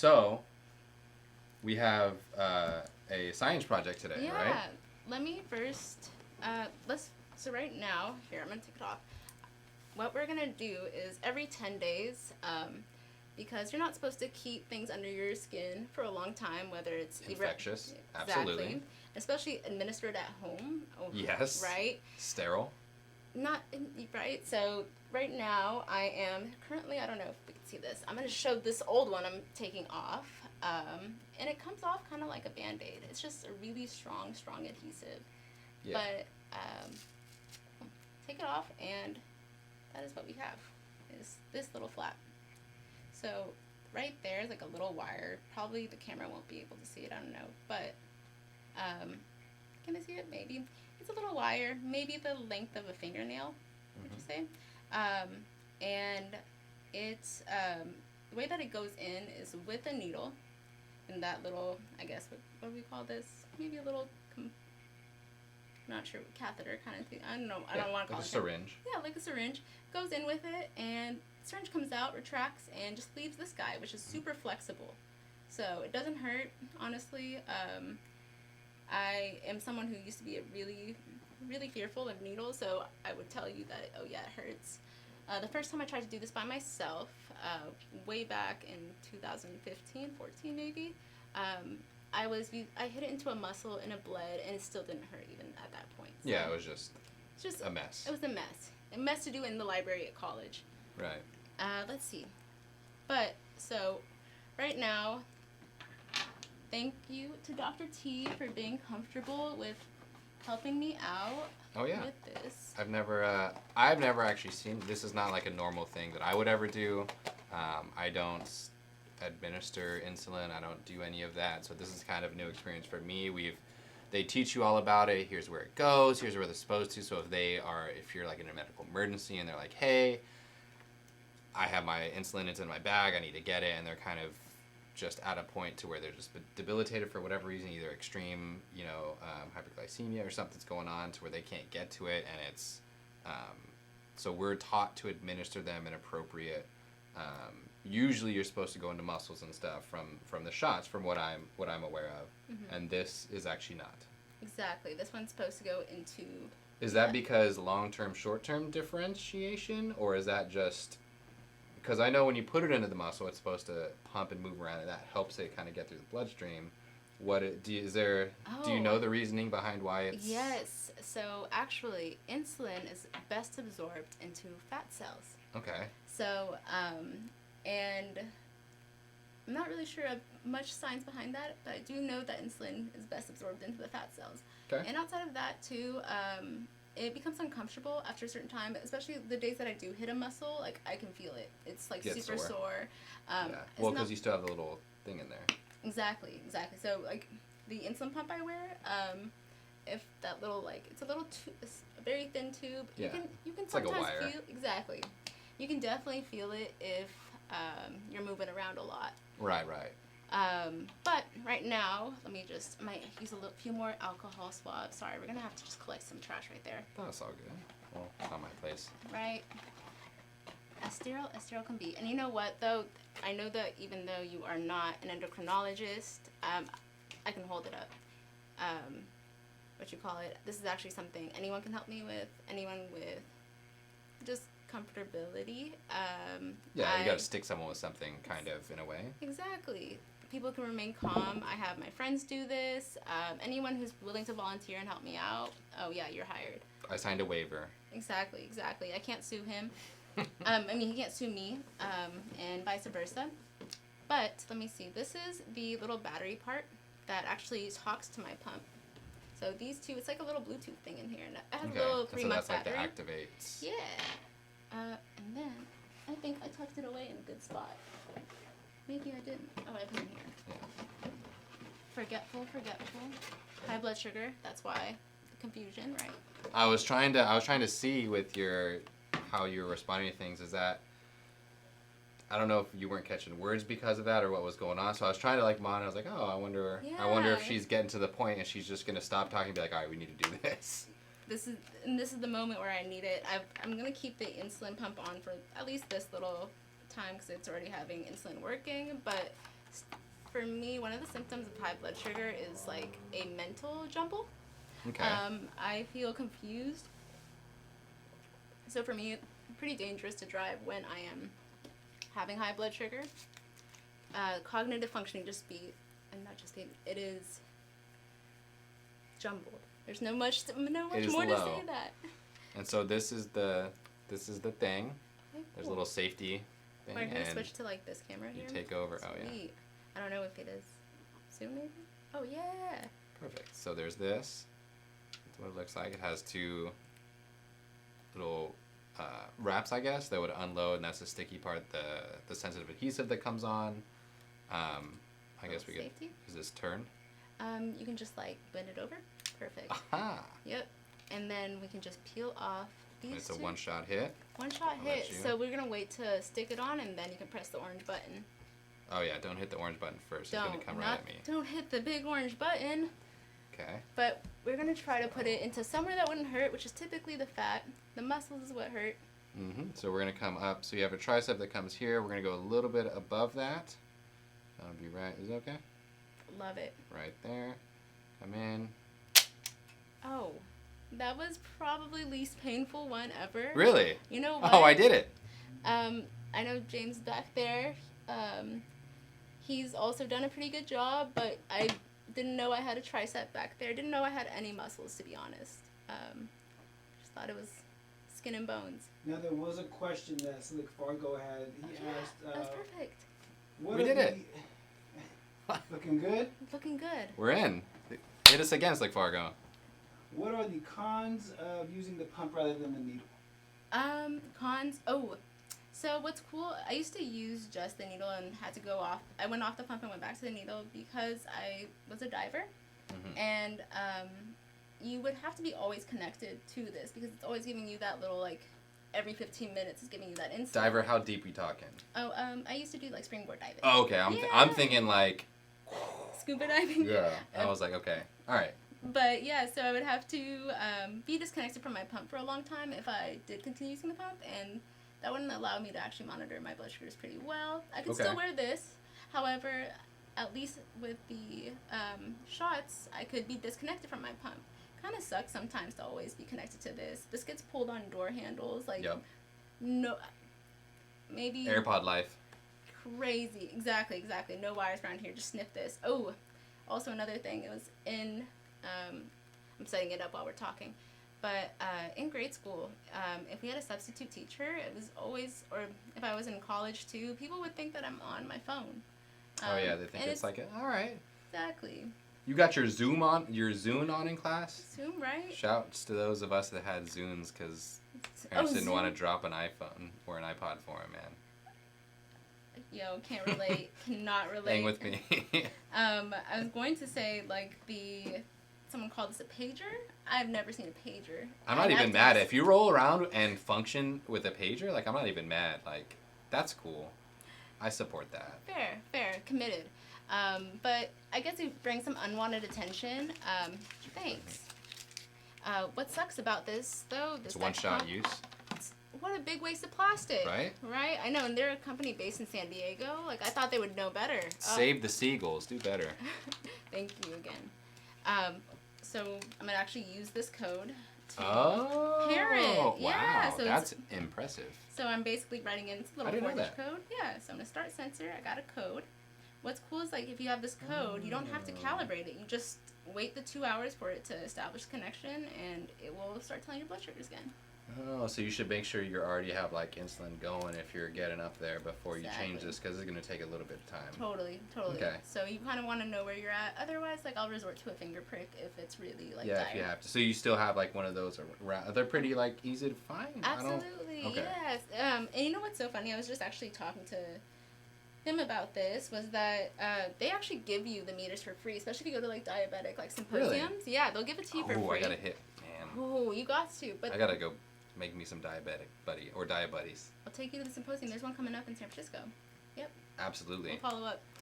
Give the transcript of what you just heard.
So, we have a science project today, right? Yeah. Let me first. So right now, here I'm gonna take it off. What we're gonna do is every 10 days, because you're not supposed to keep things under your skin for a long time, whether it's Infectious. Exactly. Absolutely. Especially administered at home. Yes. Right. Sterile. Not right. So right now I am currently. I don't know if we can see this. I'm gonna show this old one I'm taking off, and it comes off kind of like a Band-Aid. It's just a really strong adhesive. Yeah. But take it off, and that is what we have. Is this little flap. So right there is like a little wire. Probably the camera won't be able to see it. I don't know, but can I see it? Maybe. It's a little wire, maybe the length of a fingernail, would you say? And it's, the way that it goes in is with a needle, and that little, I guess, what do we call this? Maybe a little, not sure, catheter kind of thing. I don't know. I don't want to call like it a syringe. Yeah, like a syringe. Goes in with it, and the syringe comes out, retracts, and just leaves this guy, which is super flexible. So it doesn't hurt, honestly. I am someone who used to be really, really fearful of needles, so I would tell you that, oh yeah, it hurts. The first time I tried to do this by myself, way back in 2015, 14 maybe, I hit it into a muscle and it bled, and it still didn't hurt even at that point. So yeah, it was just a mess. It was a mess. A mess to do in the library at college. Right. Let's see. But, so, right now, thank you to Dr. T for being comfortable with helping me out with this. I've never actually seen, this is not like a normal thing that I would ever do. I don't administer insulin. I don't do any of that. So this is kind of a new experience for me. They teach you all about it. Here's where it goes. Here's where they're supposed to. So if you're like in a medical emergency and they're like, hey, I have my insulin, it's in my bag, I need to get it, and they're kind of just at a point to where they're just debilitated for whatever reason, either extreme, hyperglycemia or something's going on to where they can't get to it, and it's so we're taught to administer them in appropriate. Usually, you're supposed to go into muscles and stuff from the shots, from what I'm aware of, and this is actually not. Exactly, this one's supposed to go into. Is that because long-term, short-term differentiation, or is that just? Because I know when you put it into the muscle, it's supposed to pump and move around, and that helps it kind of get through the bloodstream. Do you know the reasoning behind why it's? Yes. So actually, insulin is best absorbed into fat cells. Okay. So, and I'm not really sure of much science behind that, but I do know that insulin is best absorbed into the fat cells. Okay. And outside of that, too, it becomes uncomfortable after a certain time, especially the days that I do hit a muscle. Like, I can feel it. It's like super sore. Yeah. Well, because you still have the little thing in there. Exactly. So, like, the insulin pump I wear, if that little, like, it's a very thin tube. Yeah. You can it's sometimes like a wire. feel. Exactly. You can definitely feel it if you're moving around a lot. Right. But right now, I might use a few more alcohol swabs. Sorry, we're gonna have to just collect some trash right there. That's all good. Well, it's not my place. Right. As sterile can be. And you know what, though? I know that even though you are not an endocrinologist, I can hold it up. This is actually something anyone can help me with. Anyone with just comfortability. You got to stick someone with something, kind of, in a way. Exactly. People can remain calm. I have my friends do this. Anyone who's willing to volunteer and help me out, oh yeah, you're hired. I signed a waiver. Exactly. I can't sue him. He can't sue me, and vice versa. But let me see. This is the little battery part that actually talks to my pump. So these two, it's like a little Bluetooth thing in here, and it has a little 3-month battery. Like that activates. Yeah. And then I think I tucked it away in a good spot. Maybe I didn't. Oh, I put it in here. Yeah. Forgetful. High blood sugar. That's why the confusion, right? I was trying to see with how you were responding to things. Is that I don't know if you weren't catching words because of that or what was going on. So I was trying to monitor. I was like, oh, I wonder if she's getting to the point and she's just gonna stop talking and be like, all right, we need to do this. This is the moment where I need it. I'm gonna keep the insulin pump on for at least this little time because it's already having insulin working. But for me, one of the symptoms of high blood sugar is like a mental jumble. Okay. I feel confused. So for me, it's pretty dangerous to drive when I am having high blood sugar. Cognitive functioning it is jumbled. There's no much more to say that. And so this is the thing. Okay, There's a cool. little safety thing. We're gonna and switch to like this camera you here. take over. Sweet. Oh yeah. I don't know if it is. Zoom maybe? Oh yeah. Perfect. So there's this. That's what it looks like. It has two little wraps, I guess, that would unload, and that's the sticky part, the sensitive adhesive that comes on. I guess we could. Safety? Is this turned? You can just like bend it over. Perfect. Aha! Yep. And then we can just peel off these It's a two. one-shot hit. One-shot I'll let hit. you. So we're gonna wait to stick it on, and then you can press the orange button. Oh yeah, don't hit the orange button first. It's gonna come right at me. Don't hit the big orange button. Okay. But we're gonna try to put it into somewhere that wouldn't hurt, which is typically the fat. The muscles is what hurt. So we're gonna come up. So you have a tricep that comes here. We're gonna go a little bit above that. That'll be right. Is it okay? Love it. Right there. Come in. Oh, that was probably least painful one ever. Really? You know what? Oh, I did it. I know James back there. He's also done a pretty good job, but I didn't know I had a tricep back there. Didn't know I had any muscles, to be honest. Just thought it was skin and bones. Now there was a question that Slick Fargo had. He asked, That was perfect. what We are did it. Looking good? Looking good. We're in. Hit us again, Slick Fargo. What are the cons of using the pump rather than the needle? Cons. Oh, so what's cool, I used to use just the needle and had to go off. I went off the pump and went back to the needle because I was a diver. And you would have to be always connected to this because it's always giving you that little, like, every 15 minutes it's giving you that instant. Diver, how deep we talking? Oh, I used to do, like, springboard diving. Oh, okay. I'm thinking like. Scuba diving. Yeah. I was like, okay. All right. But yeah, so I would have to be disconnected from my pump for a long time if I did continue using the pump, and that wouldn't allow me to actually monitor my blood sugars pretty well. I could still wear this. However, at least with the shots, I could be disconnected from my pump. Kind of sucks sometimes to always be connected to this. This gets pulled on door handles. Like, no, maybe. AirPod life. Crazy. Exactly. No wires around here. Just snip this. Oh, also another thing. It was in, I'm setting it up while we're talking. But in grade school, if we had a substitute teacher, it was always, or if I was in college too, people would think that I'm on my phone. Oh yeah, they think it's like, all right. Exactly. You got your Zune on in class? Zoom, right? Shouts to those of us that had Zunes because parents didn't want to drop an iPhone or an iPod for them, man. Yo, can't relate. Cannot relate. Hang with me. I was going to say, like, someone called this a pager. I've never seen a pager. I'm not even mad. If you roll around and function with a pager, like, I'm not even mad. Like, that's cool. I support that. Fair. Committed. But I guess it brings some unwanted attention. Thanks. What sucks about this, though, It's one-shot use. What a big waste of plastic. Right? Right? I know, and they're a company based in San Diego. Like, I thought they would know better. Save the seagulls. Do better. Thank you again. So I'm going to actually use this code to pair it. Wow. Yeah, so That's impressive. So I'm basically writing in this little I didn't know four-digit code. Yeah, so I'm going to start sensor. I got a code. What's cool is, like, if you have this code, you don't have to calibrate it. You just wait the 2 hours for it to establish connection, and it will start telling your blood sugars again. Oh, so you should make sure you already have, like, insulin going if you're getting up there before you change this, because it's going to take a little bit of time. Totally. Okay. So you kind of want to know where you're at. Otherwise, like, I'll resort to a finger prick if it's really, like, Yeah, dire. if you have to. So you still have, like, one of those around. They're pretty, like, easy to find. Absolutely, Okay. yes. And you know what's so funny? I was just actually talking to him about this, was that they actually give you the meters for free, especially if you go to, like, diabetic, like, symposiums. Really? Yeah, they'll give it to you for free. Oh, I got to hit, man. Oh, you got to. But I got to go make me some diabetic buddy or diabuddies. I'll take you to the symposium. There's one coming up in San Francisco. Yep. Absolutely. We'll follow up.